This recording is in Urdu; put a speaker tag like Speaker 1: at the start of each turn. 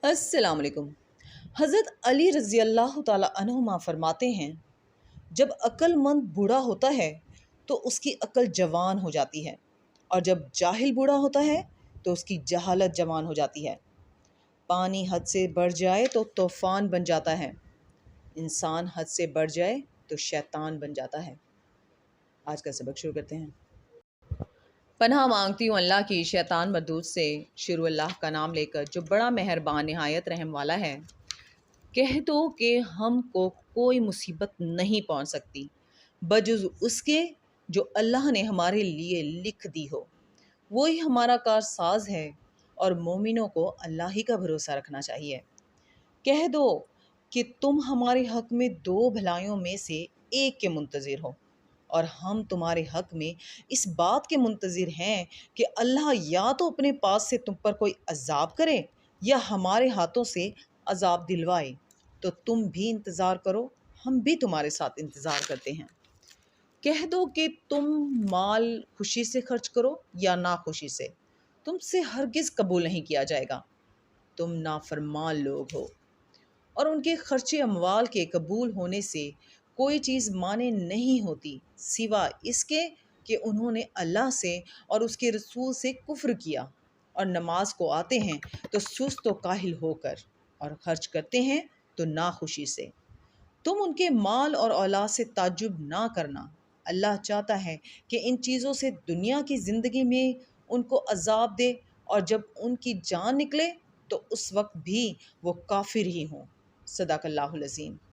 Speaker 1: السلام علیکم۔ حضرت علی رضی اللہ تعالیٰ عنہما فرماتے ہیں، جب عقل مند بوڑھا ہوتا ہے تو اس کی عقل جوان ہو جاتی ہے، اور جب جاہل بوڑھا ہوتا ہے تو اس کی جہالت جوان ہو جاتی ہے۔ پانی حد سے بڑھ جائے تو طوفان بن جاتا ہے، انسان حد سے بڑھ جائے تو شیطان بن جاتا ہے۔ آج کا سبق شروع کرتے ہیں۔ پناہ مانگتی ہوں اللہ کی شیطان مردود سے۔ شروع اللہ کا نام لے کر جو بڑا مہربان نہایت رحم والا ہے۔ کہہ دو کہ ہم کو کوئی مصیبت نہیں پہنچ سکتی بجز اس کے جو اللہ نے ہمارے لیے لکھ دی ہو۔ وہی ہمارا کارساز ہے، اور مومنوں کو اللہ ہی کا بھروسہ رکھنا چاہیے۔ کہہ دو کہ تم ہمارے حق میں دو بھلائیوں میں سے ایک کے منتظر ہو، اور ہم تمہارے حق میں اس بات کے منتظر ہیں کہ اللہ یا تو اپنے پاس سے تم پر کوئی عذاب کرے یا ہمارے ہاتھوں سے عذاب دلوائے، تو تم بھی انتظار کرو، ہم بھی تمہارے ساتھ انتظار کرتے ہیں۔ کہہ دو کہ تم مال خوشی سے خرچ کرو یا ناخوشی سے، تم سے ہرگز قبول نہیں کیا جائے گا، تم نافرمان لوگ ہو۔ اور ان کے خرچے اموال کے قبول ہونے سے کوئی چیز مانے نہیں ہوتی سوا اس کے کہ انہوں نے اللہ سے اور اس کے رسول سے کفر کیا، اور نماز کو آتے ہیں تو سست و کاہل ہو کر، اور خرچ کرتے ہیں تو ناخوشی سے۔ تم ان کے مال اور اولاد سے تعجب نہ کرنا، اللہ چاہتا ہے کہ ان چیزوں سے دنیا کی زندگی میں ان کو عذاب دے، اور جب ان کی جان نکلے تو اس وقت بھی وہ کافر ہی ہوں۔ صدق اللہ العظیم۔